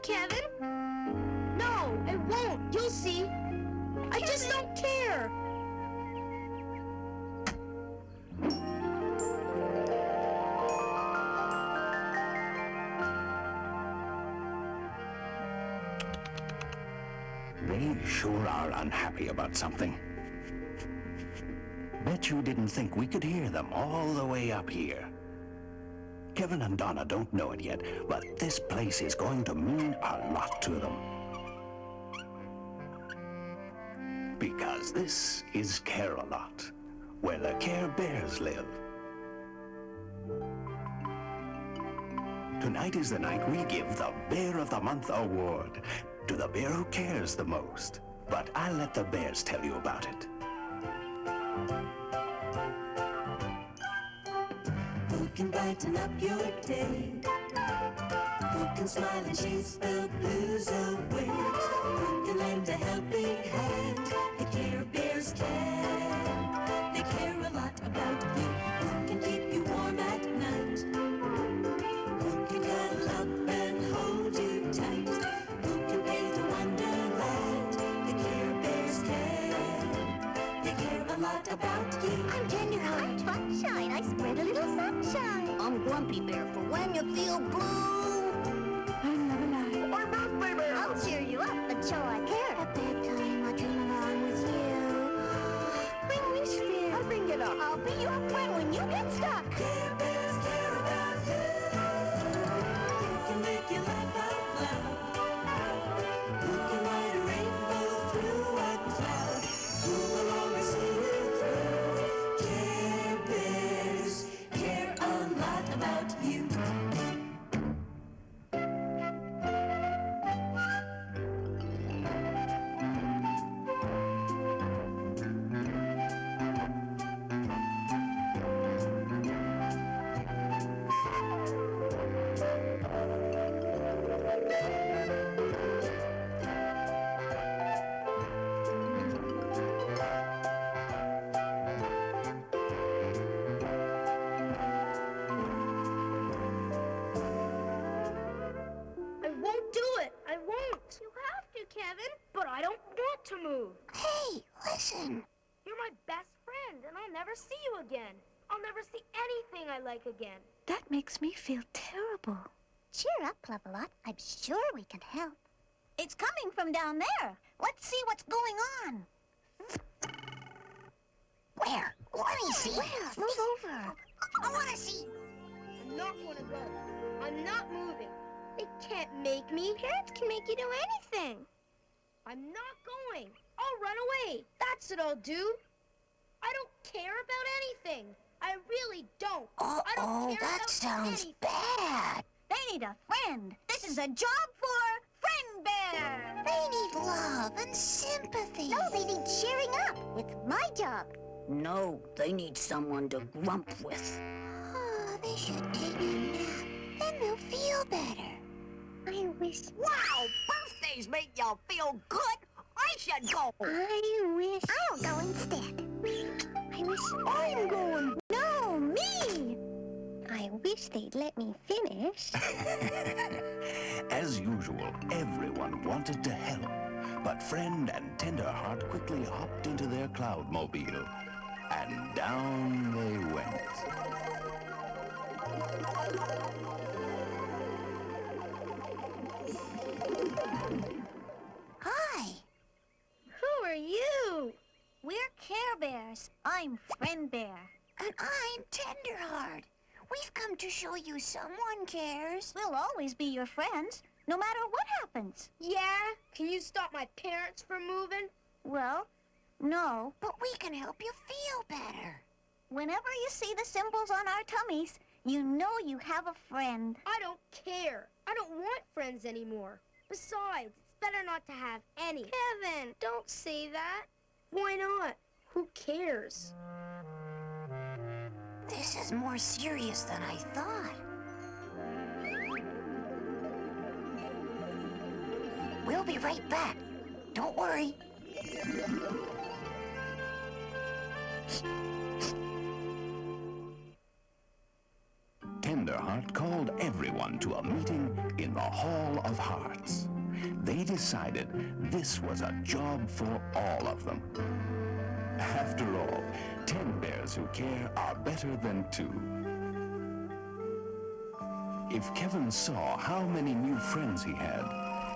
Kevin. No, I won't. You'll see. I just don't care. They sure are unhappy about something. Bet you didn't think we could hear them all the way up here. Kevin and Donna don't know it yet, but this place is going to mean a lot to them. Because this is Care-a-Lot, where the Care Bears live. Tonight is the night we give the Bear of the Month award to the bear who cares the most. But I'll let the bears tell you about it. Who can brighten up your day? Who can smile and chase the blues away? Who can lend a helping hand? The Care Bears can. They care a lot about you. Who can keep you warm at night? Who can cuddle up and hold you tight? Who can paint a wonderland? The Care Bears can. They care a lot about you. I'm Tenderheart. I'm Sunshine. I spread a little sunshine. I'm Grumpy Bear for when you feel blue. I'm Neverland. Our birthday bear. I'll cheer you up and show I care. At bedtime, I dream along with you. I'm Wish Bear. I'll bring it up. I'll be your friend when you get stuck. Care Bears care about you. Who can make you laugh out loud? Who can ride a rainbow through a cloud? Who will always see you through? Care Bears care a lot about you. I won't do it. I won't. You have to, Kevin. But I don't want to move. Hey, listen. You're my best friend, and I'll never see you again. I'll never see anything I like again. That makes me feel terrible. Cheer up, Love-a-Lot. I'm sure we can help. It's coming from down there. Let's see what's going on. Where? Let me see. Where? Move over. I want to see. I'm not going to go. I'm not moving. They can't make me. Parents can make you do anything. I'm not going. I'll run away. That's what I'll do. I don't care about anything. I really don't. I don't Uh-oh, care that about sounds anything. bad. They need a friend. This is a job for Friend Bear. They need love and sympathy. No, they need cheering up. It's my job. No, they need someone to grump with. Oh, they should take a nap. Then they'll feel better. I wish... Wow, birthdays make you feel good. I should go. I wish... I'll go instead. I wish... I'm going. No, me. I wish they'd let me finish. As usual, everyone wanted to help. But Friend and Tenderheart quickly hopped into their Cloudmobile. And down they went. Hi. Who are you? We're Care Bears. I'm Friend Bear. And I'm Tenderheart. We've come to show you someone cares. We'll always be your friends, no matter what happens. Yeah? Can you stop my parents from moving? Well, no. But we can help you feel better. Whenever you see the symbols on our tummies, you know you have a friend. I don't care. I don't want friends anymore. Besides, it's better not to have any. Kevin, don't say that. Why not? Who cares? This is more serious than I thought. We'll be right back. Don't worry. Tender Tenderheart called everyone to a meeting in the Hall of Hearts. They decided this was a job for all of them. After all, 10 bears who care are better than 2. If Kevin saw how many new friends he had,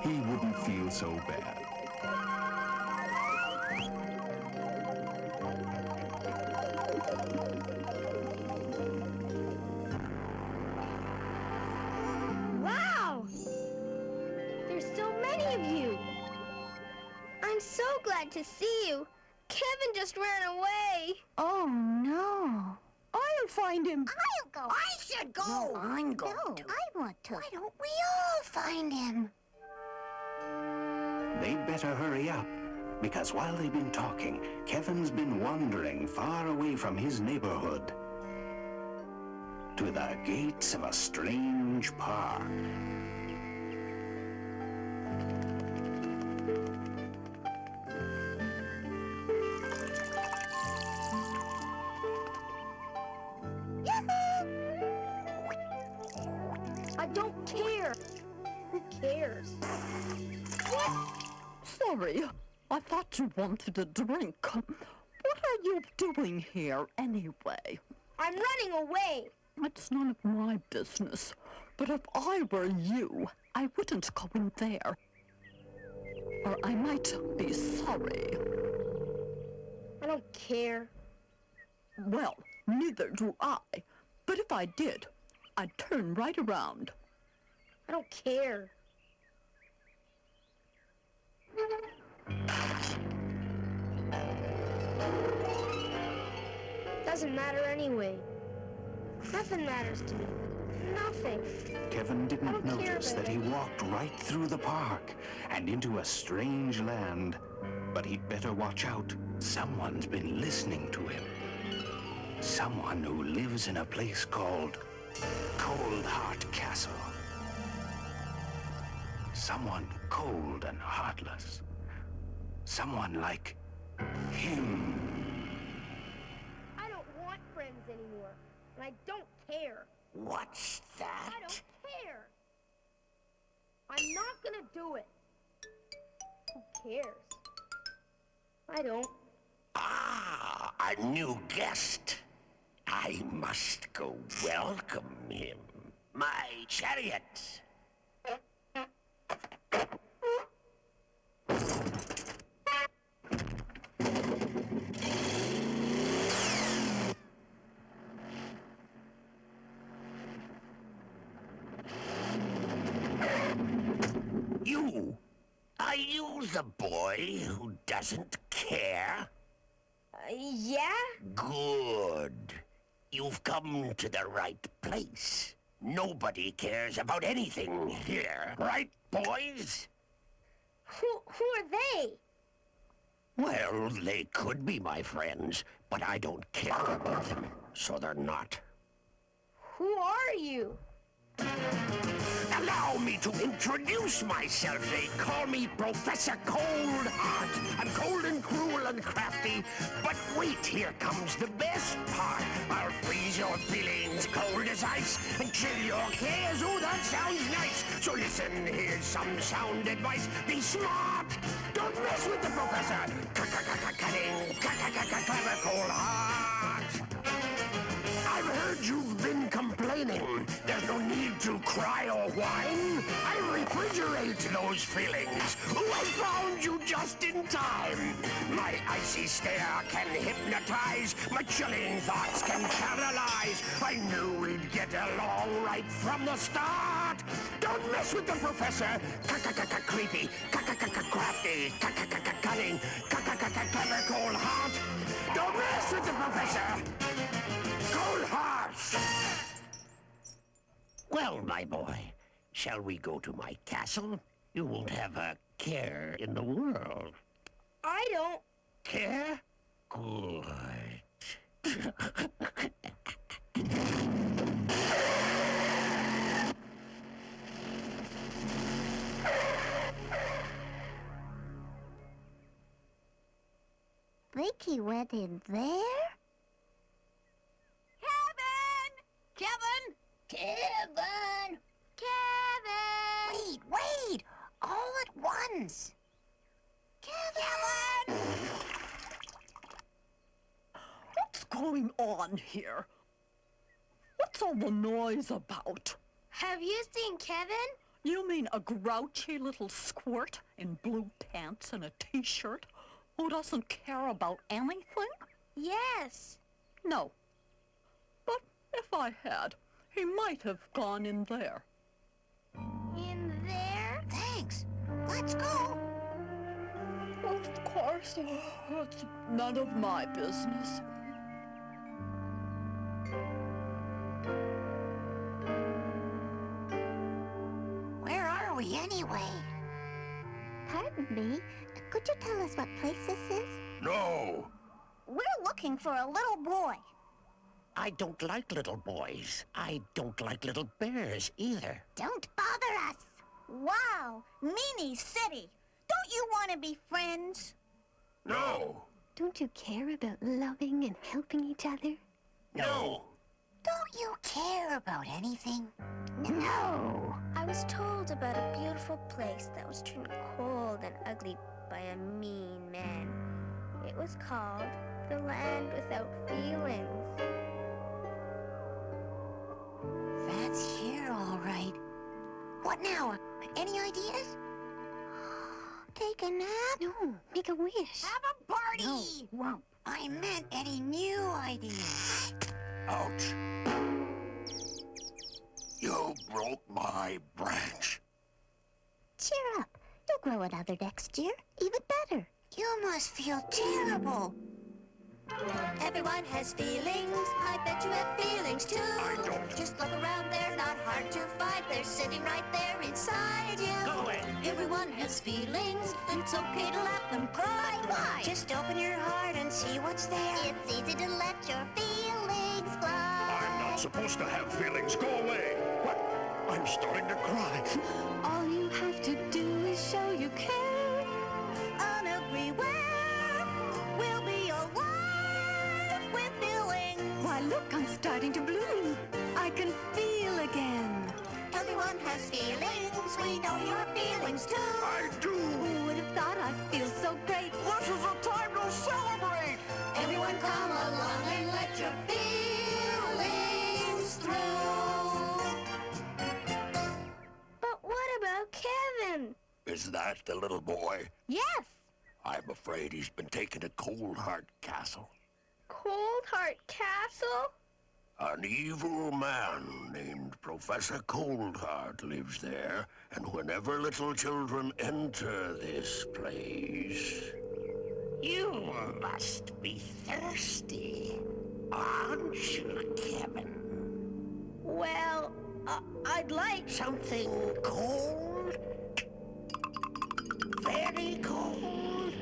he wouldn't feel so bad. Wow! There's so many of you. I'm so glad to see you. Kevin just ran away. Oh, no. I'll find him. I'll go. I should go. No, I'm going no, to. I want to. Why don't we all find him? They'd better hurry up, because while they've been talking, Kevin's been wandering far away from his neighborhood to the gates of a strange park. I don't care. Who cares? Sorry, I thought you wanted a drink. What are you doing here anyway? I'm running away. It's none of my business. But if I were you, I wouldn't go in there. Or I might be sorry. I don't care. Well, neither do I. But if I did, I'd turn right around. I don't care. Doesn't matter anyway. Nothing matters to me. Nothing. Kevin I didn't don't care notice about that he walked right through the park and into a strange land. But he'd better watch out. Someone's been listening to him. Someone who lives in a place called Cold Heart Castle. Someone cold and heartless. Someone like him. I don't want friends anymore. And I don't care. What's that? I don't care. I'm not gonna do it. Who cares? I don't. Ah, a new guest. I must go welcome him. My chariot. You? Are you the boy who doesn't care? Yeah? Good. You've come to the right place. Nobody cares about anything here, right, boys? Who are they? Well, they could be my friends, but I don't care about them, so they're not. Who are you? Allow me to introduce myself. They call me Professor Cold Heart. I'm cold and cruel and crafty. But wait, here comes the best part. I'll freeze your feelings cold as ice and chill your cares. Oh, that sounds nice. So listen, here's some sound advice. Be smart. Don't mess with the professor. Cutting, clever Cold Heart. I've heard you've been complaining. There's no need to cry or whine. I refrigerate those feelings. Oh, I found you just in time. My icy stare can hypnotize. My chilling thoughts can paralyze. I knew we'd get along right from the start. Don't mess with the professor. Creepy, crafty, cunning, clever Cold Heart. Don't mess with the professor. Cold Hearts! Well, my boy, shall we go to my castle? You won't have a care in the world. I don't. Care? Good. Think he went in there? Kevin! Kevin! friends. Kevin! What's going on here? What's all the noise about? Have you seen Kevin? You mean a grouchy little squirt in blue pants and a t-shirt who doesn't care about anything? Yes. No. But if I had, he might have gone in there. In there? Thanks. Let's go. Of course, it's none of my business. Where are we anyway? Pardon me. Could you tell us what place this is? No, We're looking for a little boy. I don't like little boys. I don't like little bears either. Don't bother us. Wow, Meanie City. Don't you want to be friends? No, Don't you care about loving and helping each other? no. Don't you care about anything? No. I was told about a beautiful place that was turned cold and ugly by a mean man. It was called the Land Without Feelings. That's here, all right. What now? Any ideas? Take a nap? No, make a wish. Have a party! Won't. I meant any new ideas. Ouch. You broke my branch. Cheer up. You'll grow another next year. Even better. You must feel terrible. Everyone has feelings. I bet you have feelings too. I don't. Just look around, they're not hard to find. They're sitting right there inside you. Go away. Everyone has feelings. It's okay to laugh and cry. Why? Just open your heart and see what's there. It's easy to let your feelings fly. I'm not supposed to have feelings. Go away. What? I'm starting to cry. All you have to do is show you care. On everywhere, we'll be alive with feelings. Why, look, I'm starting to bloom. I can feel again. Everyone has feelings. We know your feelings too. I do. Who would have thought I'd feel so great? This is a time to celebrate. Everyone come along and let your feelings through. But what about Kevin? Is that the little boy? Yes. I'm afraid he's been taken to Cold Heart Castle. Cold Heart Castle? An evil man named Professor Coldheart lives there, and whenever little children enter this place... You must be thirsty, aren't you, Kevin? Well, I'd like... Something cold? Very cold?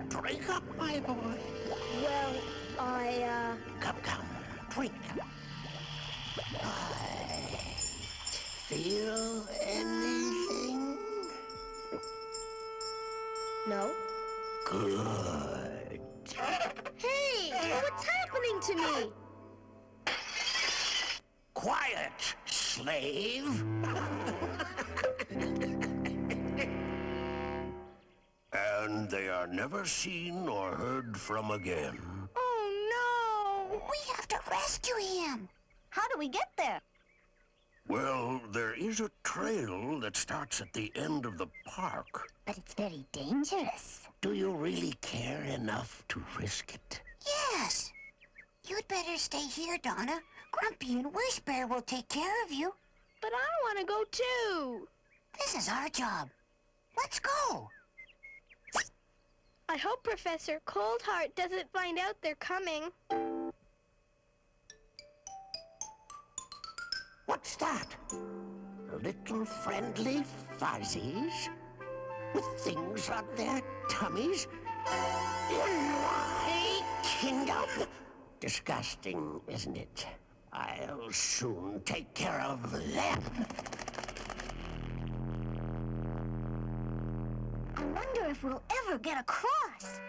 Drink up, my boy. Well, Come, drink. Feel anything? No. Good. Hey, what's happening to me? Quiet, slave. And they are never seen or heard from again. Oh, no. We have to rescue him. How do we get there? Well, there is a trail that starts at the end of the park. But it's very dangerous. Do you really care enough to risk it? Yes. You'd better stay here, Donna. Grumpy and Wish Bear will take care of you. But I want to go too. This is our job. Let's go. I hope Professor Coldheart doesn't find out they're coming. What's that? Little friendly fuzzies? With things on their tummies? In my kingdom? Disgusting, isn't it? I'll soon take care of them. I wonder if we'll ever get across.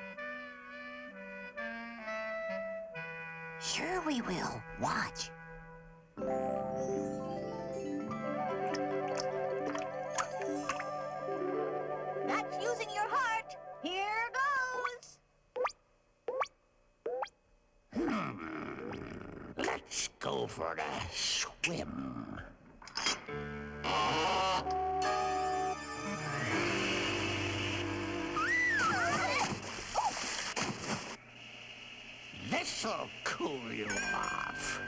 Sure we will. Watch. for a swim. This'll cool you off.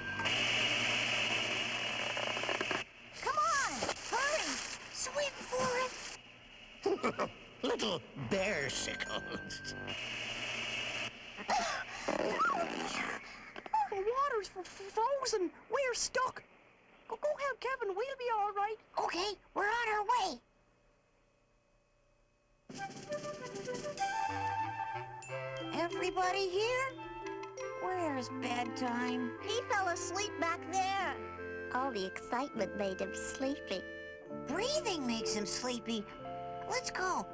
Come on, hurry! Swim for it! Little bear-sickles. The water's frozen. We're stuck. Go help Kevin. We'll be all right. Okay, we're on our way. Everybody here? Where's bedtime? He fell asleep back there. All the excitement made him sleepy. Breathing makes him sleepy. Let's go.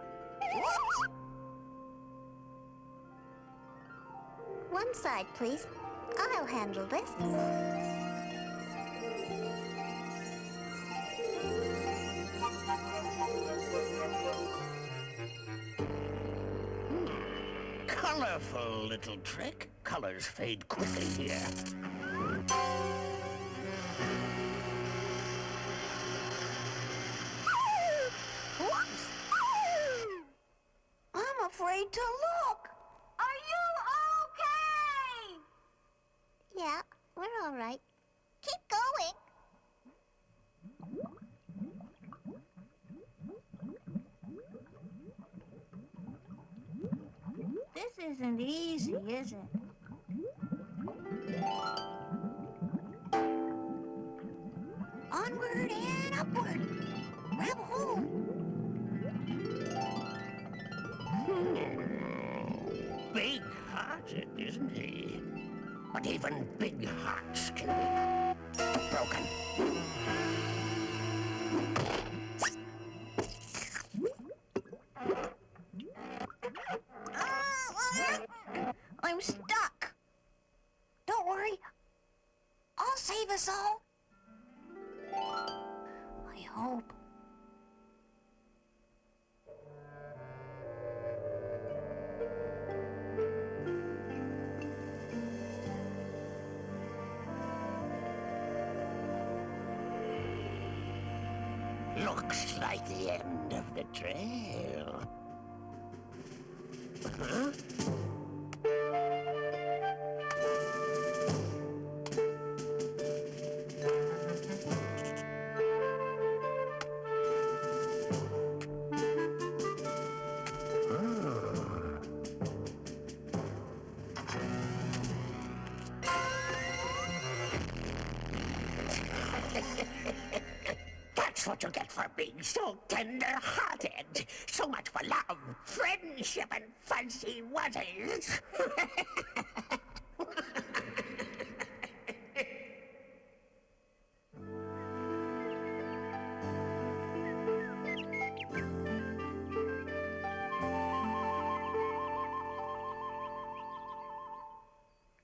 Whoops! One side, please. I'll handle this. Colorful little trick. Colors fade quickly here. Whoops! I'm afraid to look. Are you okay? Yeah, we're all right. Keep going. This isn't easy, is it? Onward and upward. Grab a hold. Big-hearted, isn't he? But even big hearts can be broken. I'm stuck. Don't worry. I'll save us all. I hope. Looks like the end of the trail. Huh? That's what you get for being so tender-hearted. So much for love, friendship, and fuzzy wuzzies.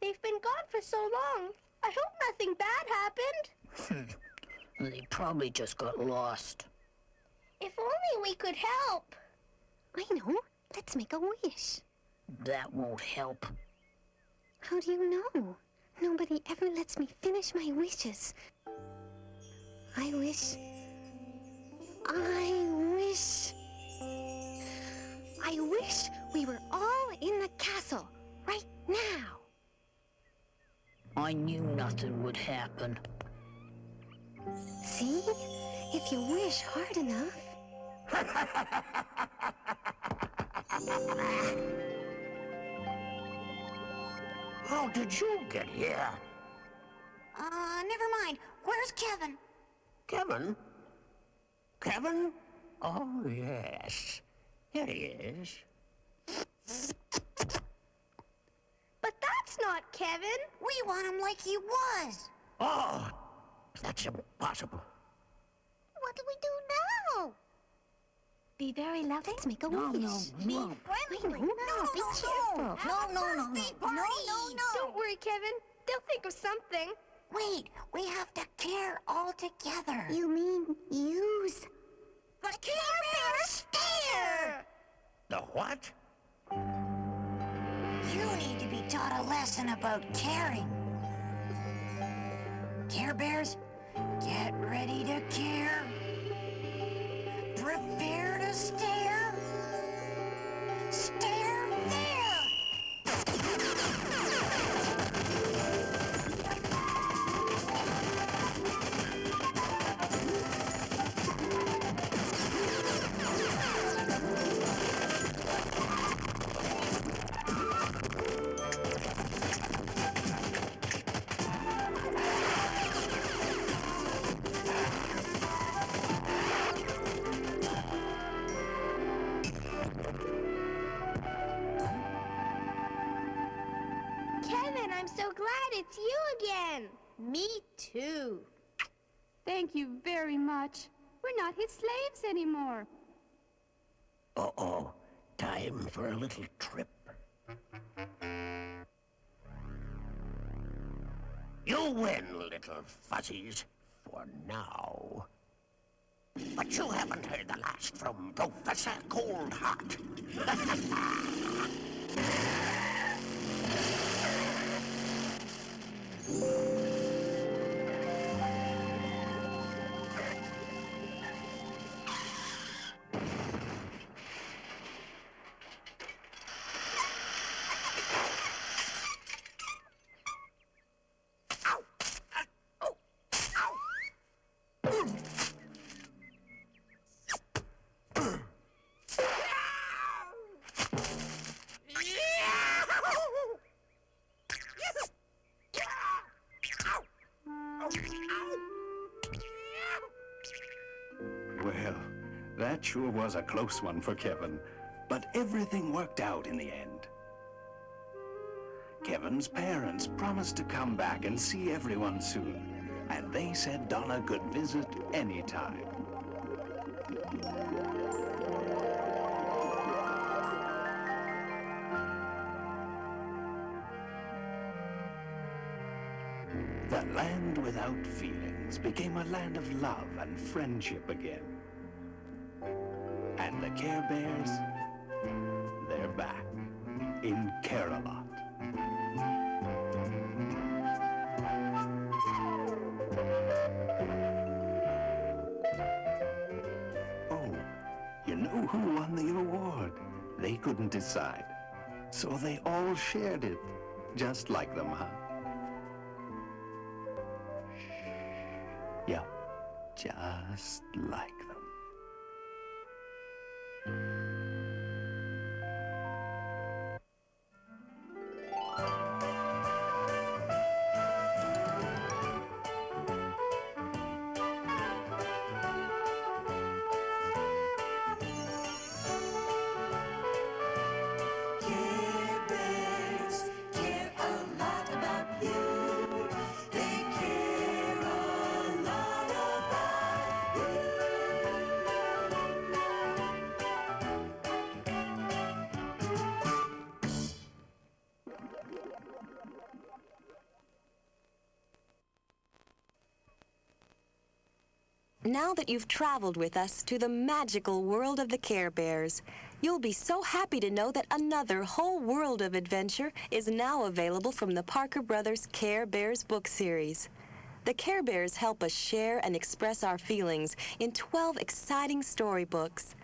They've been gone for so long. I hope nothing bad happened. They probably just got lost. If only we could help. I know. Let's make a wish. That won't help. How do you know? Nobody ever lets me finish my wishes. I wish we were all in the castle right now. I knew nothing would happen. See? If you wish hard enough. How did you get here? Never mind. Where's Kevin? Kevin? Kevin? Oh, yes. Here he is. But that's not Kevin. We want him like he was. Oh, that's impossible. What do we do now? Be very loving. Let's make a wish. No. Friendly. Be cheerful. No. Don't worry, Kevin. They'll think of something. Wait, we have to care all together. You mean use? The Care Bear stare! The what? You need to be taught a lesson about caring. Care Bears, get ready to care. Prepare to stare. Stare there! Kevin, I'm so glad it's you again. Me too. Thank you very much. We're not his slaves anymore. Uh-oh. Time for a little trip. You win, little fuzzies, for now. But you haven't heard the last from Professor Coldheart. Well, that sure was a close one for Kevin, but everything worked out in the end. Kevin's parents promised to come back and see everyone soon, and they said Donna could visit anytime. The land without feelings became a land of love and friendship again. And the Care Bears, they're back in Care-a-Lot. Oh, you know who won the award? They couldn't decide, so they all shared it, just like them, huh? Yep, just like them. Care Bears care a lot about you. They care a lot about you. Now that you've traveled with us to the magical world of the Care Bears, you'll be so happy to know that another whole world of adventure is now available from the Parker Brothers Care Bears book series. The Care Bears help us share and express our feelings in 12 exciting storybooks,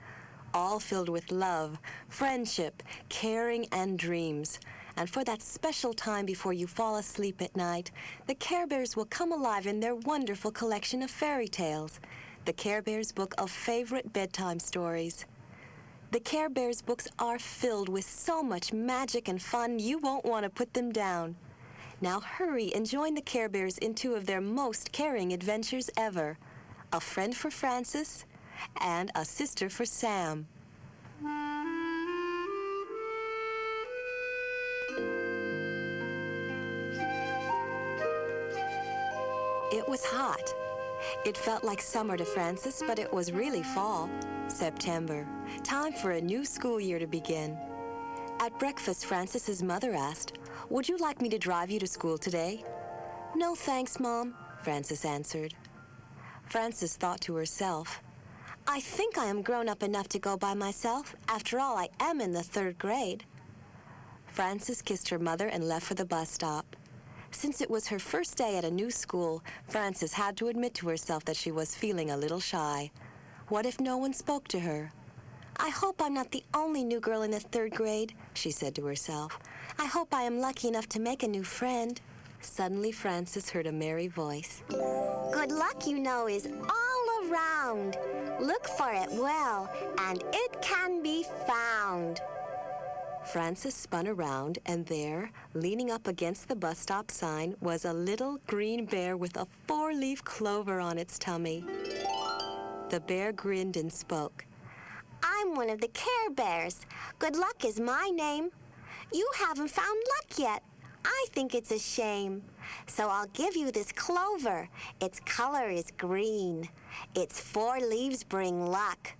all filled with love, friendship, caring, and dreams. And for that special time before you fall asleep at night, the Care Bears will come alive in their wonderful collection of fairy tales, the Care Bears book of favorite bedtime stories. The Care Bears books are filled with so much magic and fun you won't want to put them down. Now hurry and join the Care Bears in two of their most caring adventures ever, A Friend for Francis and A Sister for Sam. It was hot. It felt like summer to Francis, but it was really fall. September. Time for a new school year to begin. At breakfast, Francis's mother asked, "Would you like me to drive you to school today?" "No, thanks, Mom," Francis answered. Francis thought to herself, "I think I am grown up enough to go by myself. After all, I am in the 3rd grade." Francis kissed her mother and left for the bus stop. Since it was her first day at a new school, Frances had to admit to herself that she was feeling a little shy. What if no one spoke to her? I hope I'm not the only new girl in the 3rd grade, she said to herself. I hope I am lucky enough to make a new friend. Suddenly, Frances heard a merry voice. Good luck, you know, is all around. Look for it well, and it can be found. Frances spun around, and there, leaning up against the bus stop sign, was a little green bear with a 4-leaf clover on its tummy. The bear grinned and spoke. I'm one of the Care Bears. Good luck is my name. You haven't found luck yet. I think it's a shame. So I'll give you this clover. Its color is green. Its 4 leaves bring luck.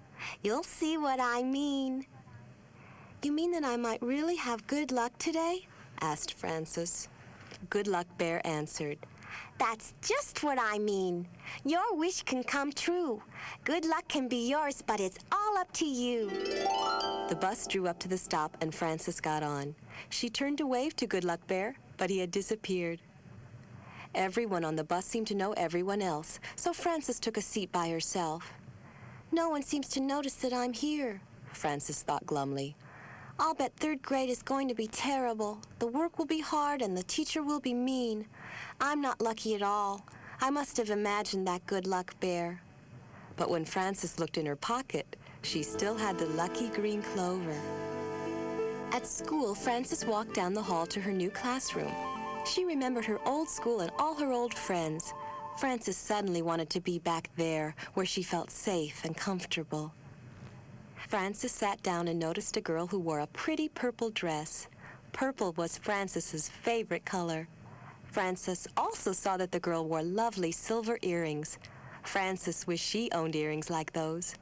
You'll see what I mean. You mean that I might really have good luck today? Asked Frances. Good Luck Bear answered. That's just what I mean. Your wish can come true. Good luck can be yours, but it's all up to you. The bus drew up to the stop and Frances got on. She turned to wave to Good Luck Bear, but he had disappeared. Everyone on the bus seemed to know everyone else, so Frances took a seat by herself. No one seems to notice that I'm here, Frances thought glumly. I'll bet 3rd grade is going to be terrible. The work will be hard and the teacher will be mean. I'm not lucky at all. I must have imagined that Good Luck Bear. But when Frances looked in her pocket, she still had the lucky green clover. At school, Frances walked down the hall to her new classroom. She remembered her old school and all her old friends. Frances suddenly wanted to be back there, where she felt safe and comfortable. Frances sat down and noticed a girl who wore a pretty purple dress. Purple was Frances's favorite color. Frances also saw that the girl wore lovely silver earrings. Frances wished she owned earrings like those.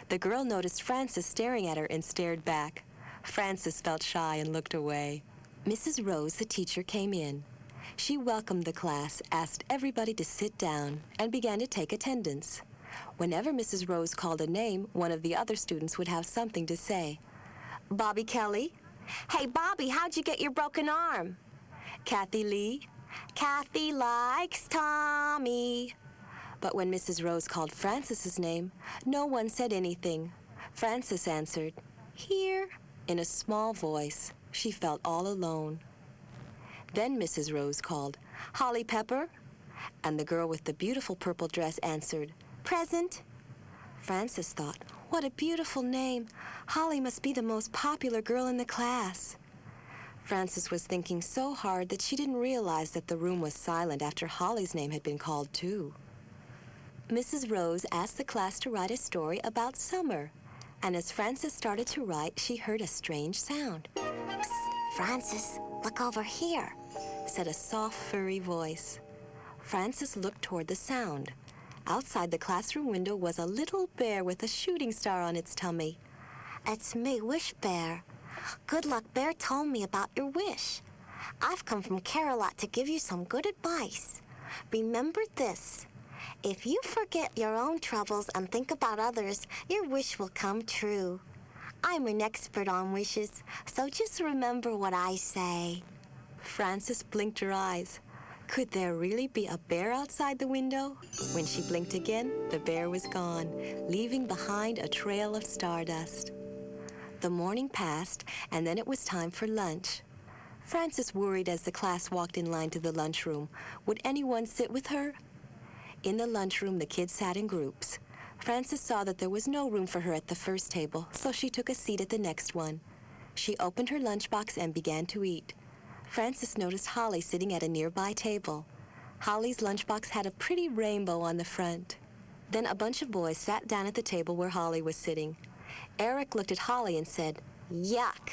The girl noticed Frances staring at her and stared back. Frances felt shy and looked away. Mrs. Rose, the teacher, came in. She welcomed the class, asked everybody to sit down, and began to take attendance. Whenever Mrs. Rose called a name, one of the other students would have something to say. Bobby Kelly? Hey, Bobby, how'd you get your broken arm? Kathy Lee? Kathy likes Tommy. But when Mrs. Rose called Frances's name, no one said anything. Frances answered, Here, in a small voice. She felt all alone. Then Mrs. Rose called, Holly Pepper? And the girl with the beautiful purple dress answered, Present. Frances thought, what a beautiful name. Holly must be the most popular girl in the class. Frances was thinking so hard that she didn't realize that the room was silent after Holly's name had been called too. Mrs. Rose asked the class to write a story about summer. And as Frances started to write, she heard a strange sound. Psst, Frances, look over here, said a soft, furry voice. Frances looked toward the sound. Outside the classroom window was a little bear with a shooting star on its tummy. It's me, Wish Bear. Good Luck Bear told me about your wish. I've come from Care-a-Lot to give you some good advice. Remember this. If you forget your own troubles and think about others, your wish will come true. I'm an expert on wishes, so just remember what I say. Frances blinked her eyes. Could there really be a bear outside the window? When she blinked again, the bear was gone, leaving behind a trail of stardust. The morning passed, and then it was time for lunch. Frances worried as the class walked in line to the lunchroom. Would anyone sit with her? In the lunchroom, the kids sat in groups. Frances saw that there was no room for her at the first table, so she took a seat at the next one. She opened her lunchbox and began to eat. Frances noticed Holly sitting at a nearby table. Holly's lunchbox had a pretty rainbow on the front. Then a bunch of boys sat down at the table where Holly was sitting. Eric looked at Holly and said, Yuck.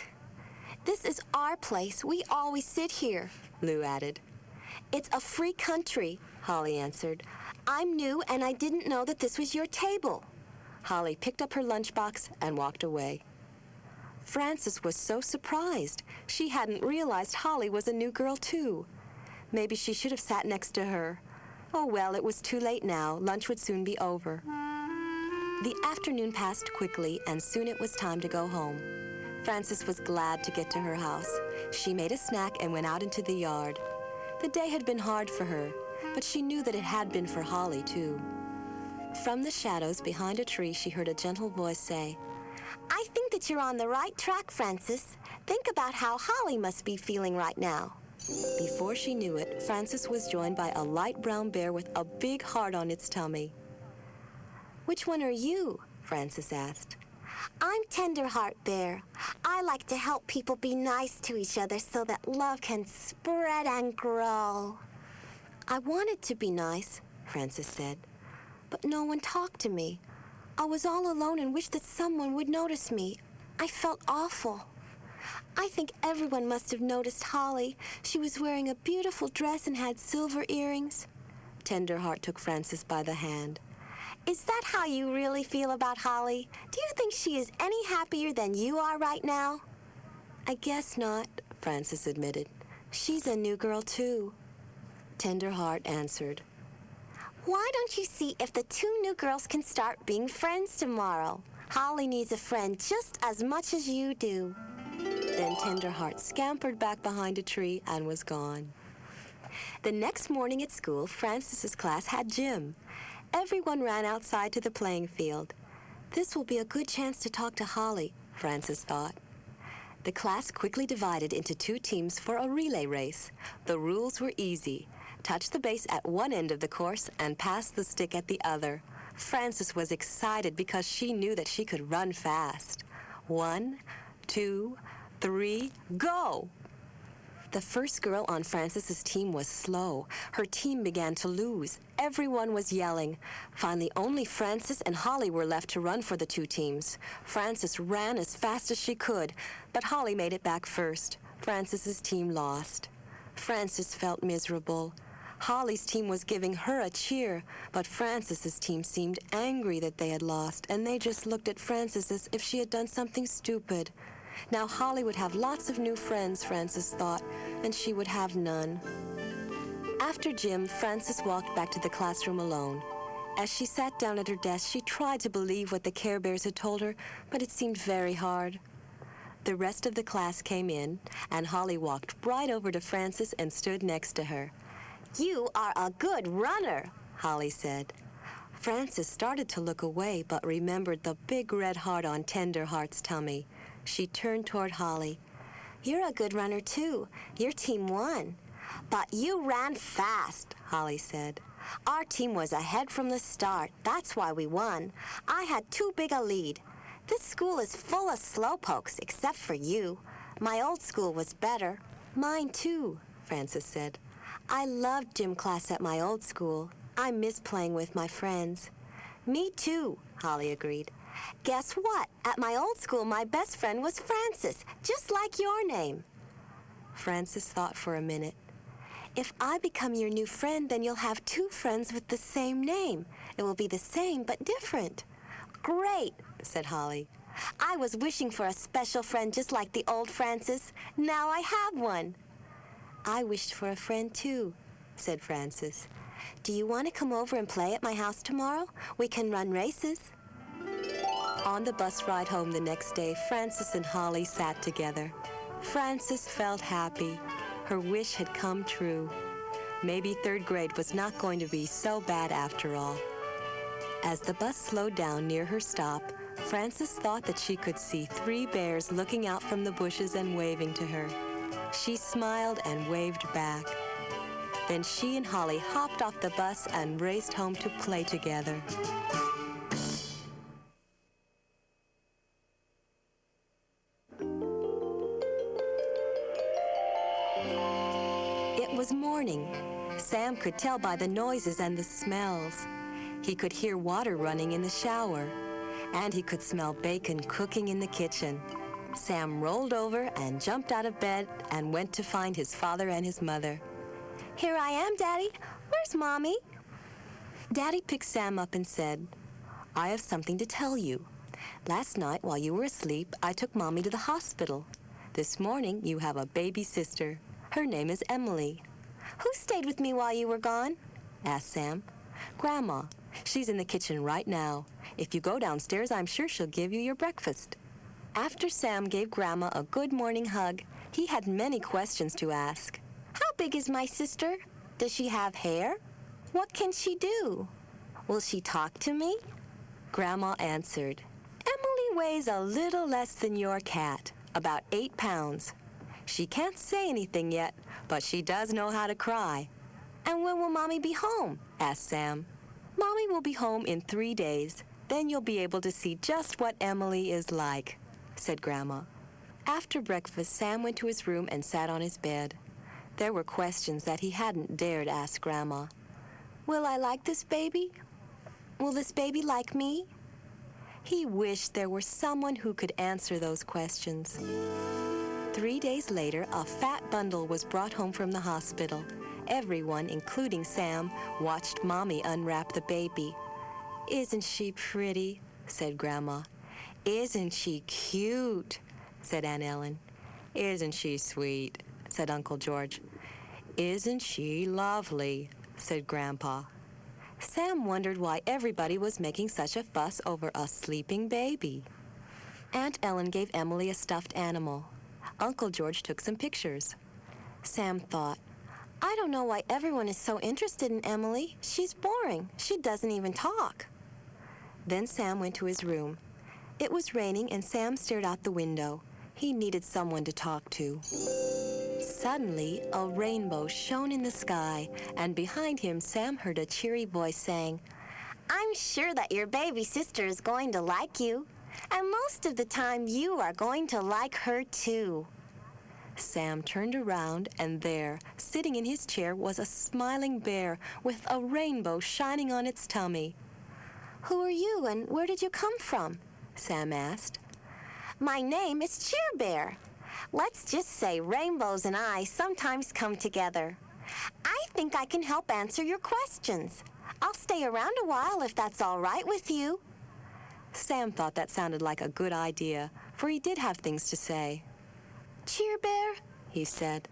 This is our place. We always sit here, Lou added. It's a free country, Holly answered. I'm new and I didn't know that this was your table. Holly picked up her lunchbox and walked away. Frances was so surprised. She hadn't realized Holly was a new girl, too. Maybe she should have sat next to her. Oh, well, it was too late now. Lunch would soon be over. The afternoon passed quickly, and soon it was time to go home. Frances was glad to get to her house. She made a snack and went out into the yard. The day had been hard for her, but she knew that it had been for Holly, too. From the shadows behind a tree, she heard a gentle voice say, "I think that you're on the right track, Frances. Think about how Holly must be feeling right now." Before she knew it, Frances was joined by a light brown bear with a big heart on its tummy. "Which one are you?" Frances asked. "I'm Tenderheart Bear. I like to help people be nice to each other so that love can spread and grow." "I wanted to be nice," Frances said, "but no one talked to me. I was all alone and wished that someone would notice me. I felt awful. I think everyone must have noticed Holly. She was wearing a beautiful dress and had silver earrings." Tenderheart took Frances by the hand. "Is that how you really feel about Holly? Do you think she is any happier than you are right now?" "I guess not," Frances admitted. "She's a new girl, too." Tenderheart answered, "Why don't you see if the two new girls can start being friends tomorrow? Holly needs a friend just as much as you do." Then Tenderheart scampered back behind a tree and was gone. The next morning at school, Frances's class had gym. Everyone ran outside to the playing field. This will be a good chance to talk to Holly, Frances thought. The class quickly divided into two teams for a relay race. The rules were easy. Touch the base at one end of the course and pass the stick at the other. Frances was excited because she knew that she could run fast. 1, 2, 3, go! The first girl on Frances's team was slow. Her team began to lose. Everyone was yelling. Finally, only Frances and Holly were left to run for the two teams. Frances ran as fast as she could, but Holly made it back first. Frances's team lost. Frances felt miserable. Holly's team was giving her a cheer, but Frances's team seemed angry that they had lost, and they just looked at Frances as if she had done something stupid. Now Holly would have lots of new friends, Frances thought, and she would have none. After gym, Frances walked back to the classroom alone. As she sat down at her desk, she tried to believe what the Care Bears had told her, but it seemed very hard. The rest of the class came in, and Holly walked right over to Frances and stood next to her. "You are a good runner," Holly said. Frances started to look away, but remembered the big red heart on Tenderheart's tummy. She turned toward Holly. "You're a good runner, too. Your team won." "But you ran fast," Holly said. "Our team was ahead from the start. That's why we won. I had too big a lead. This school is full of slowpokes, except for you. My old school was better." "Mine, too," Frances said. "I loved gym class at my old school. I miss playing with my friends." "Me, too," Holly agreed. "Guess what? At my old school, my best friend was Frances, just like your name." Frances thought for a minute. "If I become your new friend, then you'll have two friends with the same name. It will be the same, but different." "Great," said Holly. "I was wishing for a special friend just like the old Frances. Now I have one." "I wished for a friend, too," said Frances. "Do you want to come over and play at my house tomorrow? We can run races." On the bus ride home the next day, Frances and Holly sat together. Frances felt happy. Her wish had come true. Maybe third grade was not going to be so bad after all. As the bus slowed down near her stop, Frances thought that she could see 3 bears looking out from the bushes and waving to her. She smiled and waved back. Then she and Holly hopped off the bus and raced home to play together. It was morning. Sam could tell by the noises and the smells. He could hear water running in the shower, and he could smell bacon cooking in the kitchen. Sam rolled over and jumped out of bed and went to find his father and his mother. "Here I am, Daddy. Where's Mommy?" Daddy picked Sam up and said, "I have something to tell you. Last night, while you were asleep, I took Mommy to the hospital. This morning, you have a baby sister. Her name is Emily." "Who stayed with me while you were gone?" asked Sam. "Grandma. She's in the kitchen right now. If you go downstairs, I'm sure she'll give you your breakfast." After Sam gave Grandma a good morning hug, he had many questions to ask. "How big is my sister? Does she have hair? What can she do? Will she talk to me? Grandma answered, Emily weighs a little less than your cat, about 8 pounds. She can't say anything yet, but she does know how to cry. And when will Mommy be home? Asked Sam. Mommy will be home in 3 days. Then you'll be able to see just what Emily is like, said Grandma. After breakfast, Sam went to his room and sat on his bed. There were questions that he hadn't dared ask Grandma. Will I like this baby? Will this baby like me? He wished there were someone who could answer those questions. 3 days later, a fat bundle was brought home from the hospital. Everyone, including Sam, watched Mommy unwrap the baby. Isn't she pretty? Said Grandma. Isn't she cute? Said Aunt Ellen. Isn't she sweet? Said Uncle George. Isn't she lovely? Said Grandpa. Sam wondered why everybody was making such a fuss over a sleeping baby. Aunt Ellen gave Emily a stuffed animal. Uncle George took some pictures. Sam thought, I don't know why everyone is so interested in Emily. She's boring. She doesn't even talk. Then Sam went to his room. It was raining and Sam stared out the window. He needed someone to talk to. Suddenly, a rainbow shone in the sky, and behind him, Sam heard a cheery voice saying, I'm sure that your baby sister is going to like you, and most of the time you are going to like her too. Sam turned around, and there, sitting in his chair, was a smiling bear with a rainbow shining on its tummy. Who are you, and where did you come from? Sam asked. My name is Cheer Bear. Let's just say rainbows and I sometimes come together. I think I can help answer your questions. I'll stay around a while if that's all right with you. Sam thought that sounded like a good idea, for he did have things to say. Cheer Bear, he said,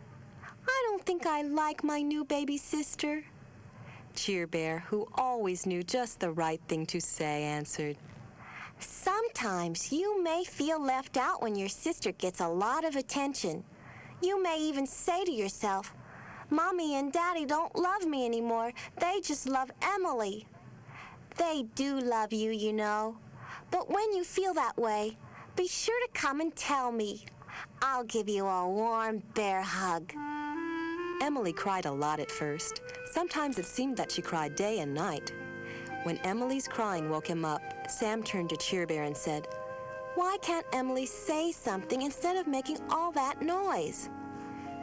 I don't think I like my new baby sister. Cheer Bear, who always knew just the right thing to say, answered, Sometimes you may feel left out when your sister gets a lot of attention. You may even say to yourself, Mommy and Daddy don't love me anymore. They just love Emily. They do love you, you know. But when you feel that way, be sure to come and tell me. I'll give you a warm bear hug. Emily cried a lot at first. Sometimes it seemed that she cried day and night. When Emily's crying woke him up, Sam turned to Cheer Bear and said, Why can't Emily say something instead of making all that noise?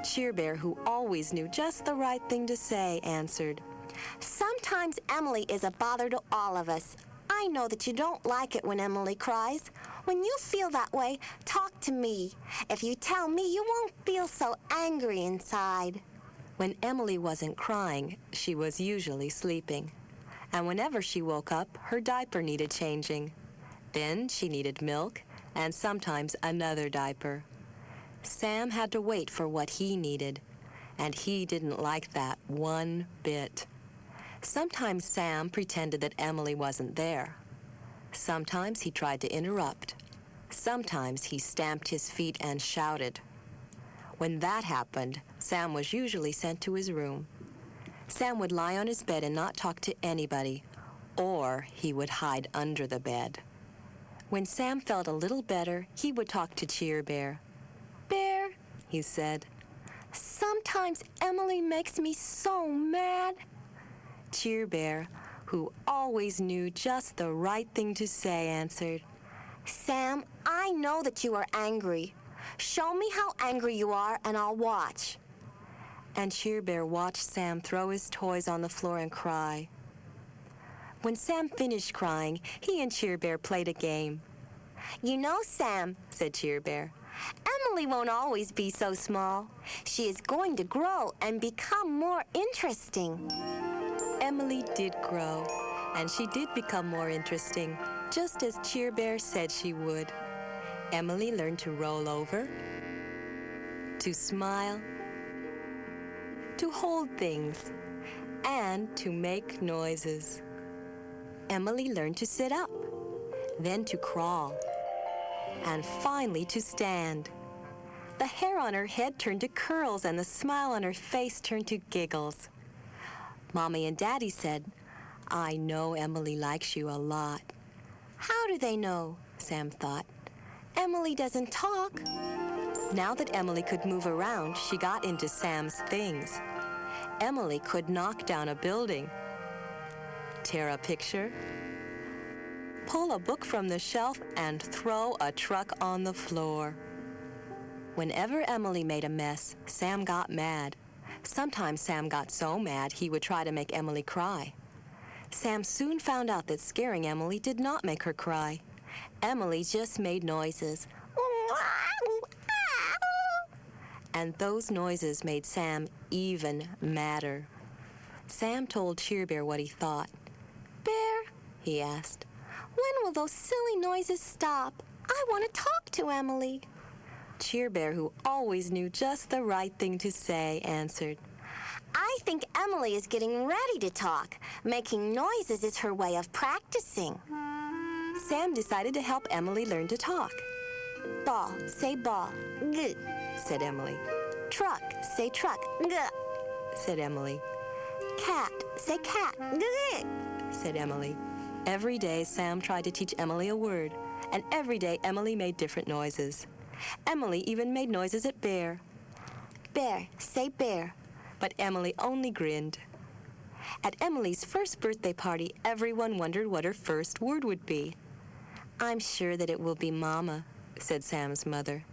Cheer Bear, who always knew just the right thing to say, answered, Sometimes Emily is a bother to all of us. I know that you don't like it when Emily cries. When you feel that way, talk to me. If you tell me, you won't feel so angry inside. When Emily wasn't crying, she was usually sleeping. And whenever she woke up, her diaper needed changing. Then she needed milk, and sometimes another diaper. Sam had to wait for what he needed, and he didn't like that one bit. Sometimes Sam pretended that Emily wasn't there. Sometimes he tried to interrupt. Sometimes he stamped his feet and shouted. When that happened, Sam was usually sent to his room. Sam would lie on his bed and not talk to anybody, or he would hide under the bed. When Sam felt a little better, he would talk to Cheer Bear. Bear, he said, sometimes Emily makes me so mad. Cheer Bear, who always knew just the right thing to say, answered, Sam, I know that you are angry. Show me how angry you are, and I'll watch. And Cheer Bear watched Sam throw his toys on the floor and cry. When Sam finished crying, he and Cheer Bear played a game. You know, Sam, said Cheer Bear, Emily won't always be so small. She is going to grow and become more interesting. Emily did grow, and she did become more interesting, just as Cheer Bear said she would. Emily learned to roll over, to smile, to hold things, and to make noises. Emily learned to sit up, then to crawl, and finally to stand. The hair on her head turned to curls and the smile on her face turned to giggles. Mommy and Daddy said, "I know Emily likes you a lot." How do they know? Sam thought. Emily doesn't talk. Now that Emily could move around, she got into Sam's things. Emily could knock down a building, tear a picture, pull a book from the shelf, and throw a truck on the floor. Whenever Emily made a mess, Sam got mad. Sometimes Sam got so mad he would try to make Emily cry. Sam soon found out that scaring Emily did not make her cry. Emily just made noises. And those noises made Sam even madder. Sam told Cheer Bear what he thought. "Bear," he asked, "when will those silly noises stop? I want to talk to Emily." Cheer Bear, who always knew just the right thing to say, answered, "I think Emily is getting ready to talk. Making noises is her way of practicing." Sam decided to help Emily learn to talk. "Ball, say ball, g," said Emily. "Truck, say truck, g," said Emily. "Cat, say cat, g," said Emily. Every day, Sam tried to teach Emily a word, and every day Emily made different noises. Emily even made noises at Bear. "Bear, say bear," but Emily only grinned. At Emily's first birthday party, everyone wondered what her first word would be. "I'm sure that it will be Mama," said Sam's mother.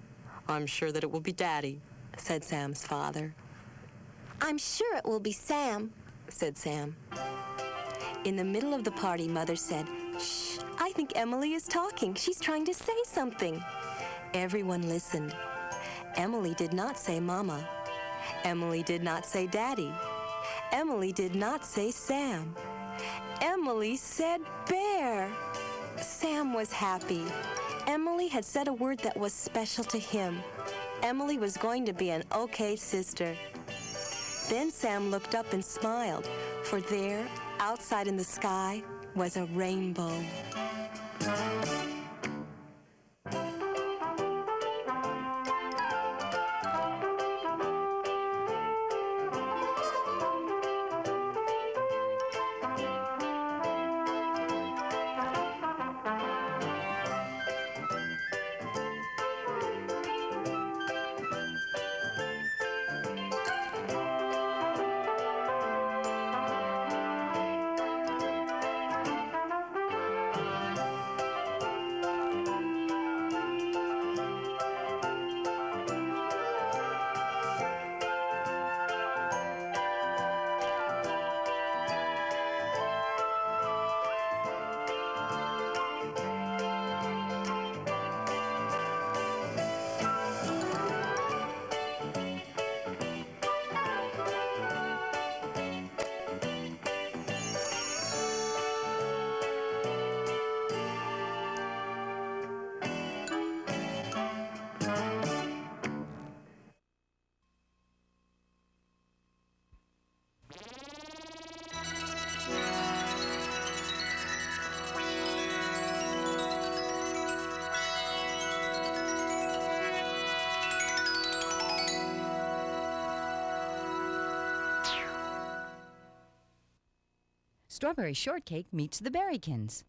"I'm sure that it will be Daddy," said Sam's father. "I'm sure it will be Sam," said Sam. In the middle of the party, Mother said, "Shh, I think Emily is talking. She's trying to say something." Everyone listened. Emily did not say Mama. Emily did not say Daddy. Emily did not say Sam. Emily said Bear. Sam was happy. Emily had said a word that was special to him. Emily was going to be an okay sister. Then Sam looked up and smiled, for there, outside in the sky, was a rainbow. Strawberry Shortcake Meets the Berrykins.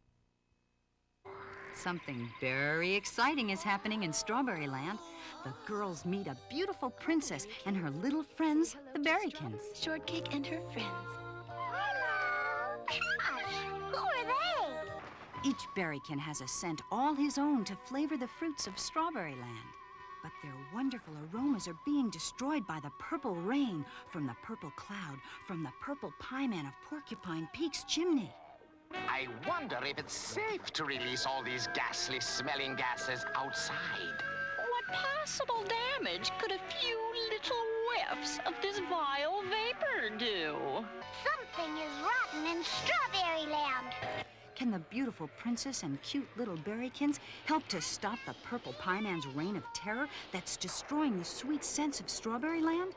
Something very exciting is happening in Strawberry Land. The girls meet a beautiful princess and her little friends, the Berrykins. Shortcake and her friends. Hello. Gosh, who are they? Each berrykin has a scent all his own to flavor the fruits of Strawberry Land. But their wonderful aromas are being destroyed by the purple rain from the purple cloud, from the purple pieman of Porcupine Peak's chimney. I wonder if it's safe to release all these ghastly smelling gases outside. What possible damage could a few little whiffs of this vile vapor do? Something is rotten in Strawberry Land. Can the beautiful princess and cute little berrykins help to stop the purple pieman's reign of terror that's destroying the sweet scents of Strawberry Land?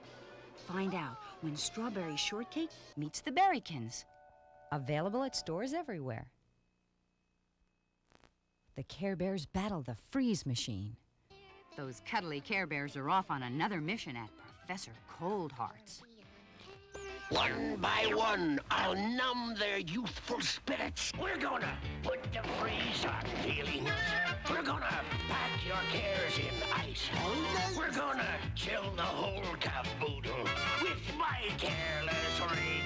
Find out when Strawberry Shortcake meets the Berrykins. Available at stores everywhere. The Care Bears battle the freeze machine. Those cuddly Care Bears are off on another mission at Professor Coldheart's. One by one, I'll numb their youthful spirits. We're gonna put the freeze on feelings. We're gonna pack your cares in ice. We're gonna chill the whole caboodle with my careless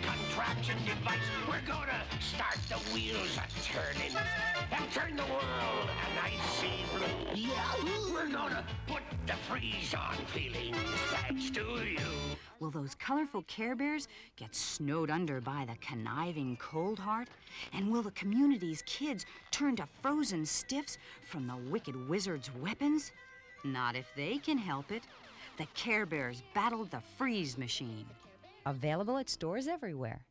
contraption device. We're gonna start the wheels a-turning and turn the world an icy blue. Yeah, we're gonna put the freeze on feelings, thanks to you. Will those colorful Care Bears get snowed under by the conniving Coldheart? And will the community's kids turn to frozen stiffs from the wicked wizard's weapons? Not if they can help it. The Care Bears battled the freeze machine. Available at stores everywhere.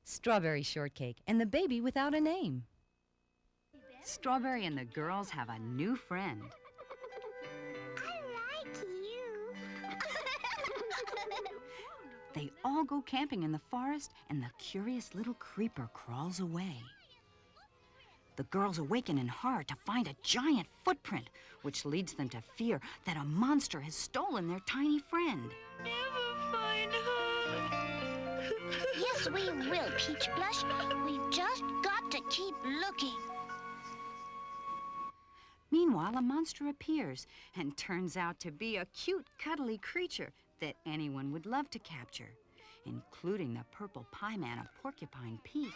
Strawberry Shortcake and the Baby Without a Name. Strawberry and the girls have a new friend. They all go camping in the forest, and the curious little creeper crawls away. The girls awaken in horror to find a giant footprint, which leads them to fear that a monster has stolen their tiny friend. Never find her. Yes, we will, Peach Blush. We've just got to keep looking. Meanwhile, a monster appears and turns out to be a cute, cuddly creature that anyone would love to capture, including the purple pie man of Porcupine Peak.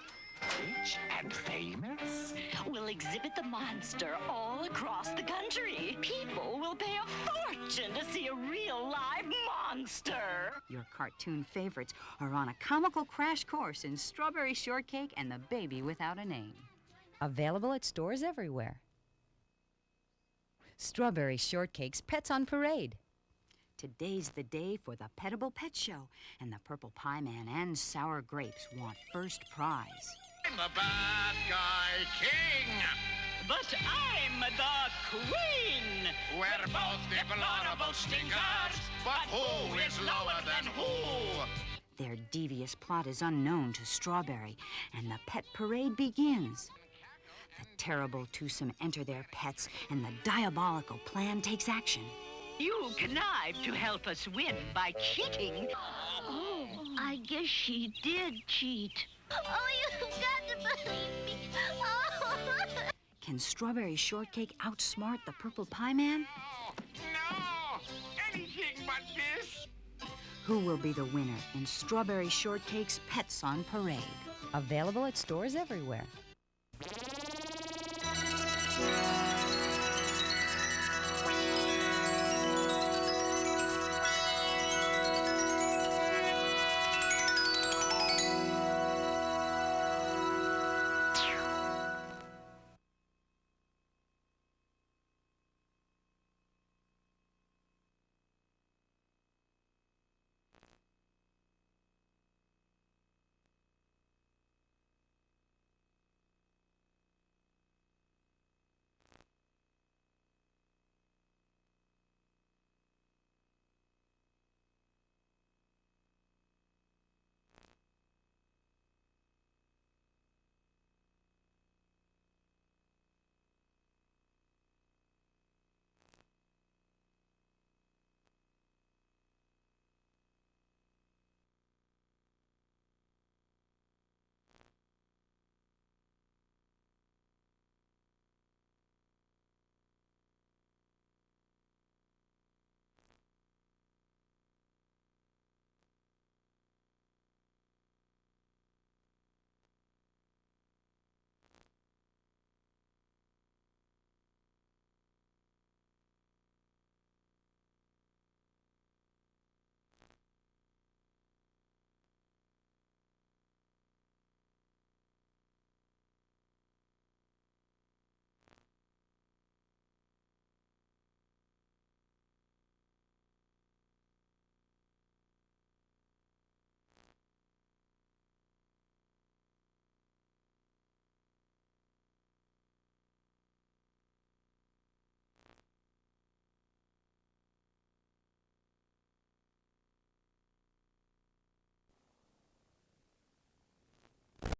Rich and famous? We'll exhibit the monster all across the country. People will pay a fortune to see a real live monster. Your cartoon favorites are on a comical crash course in Strawberry Shortcake and the Baby Without a Name. Available at stores everywhere. Strawberry Shortcake's Pets on Parade. Today's the day for the Petable Pet Show, and the Purple Pie Man and Sour Grapes want first prize. I'm the bad guy king. But I'm the queen. We're both deplorable stinkers, but who is lower than who? Their devious plot is unknown to Strawberry, and the pet parade begins. The terrible twosome enter their pets, and the diabolical plan takes action. You connived to help us win by cheating. Oh, I guess she did cheat. Oh, you've got to believe me. Oh. Can Strawberry Shortcake outsmart the Purple Pie Man? No! Anything but this! Who will be the winner in Strawberry Shortcake's Pets on Parade? Available at stores everywhere.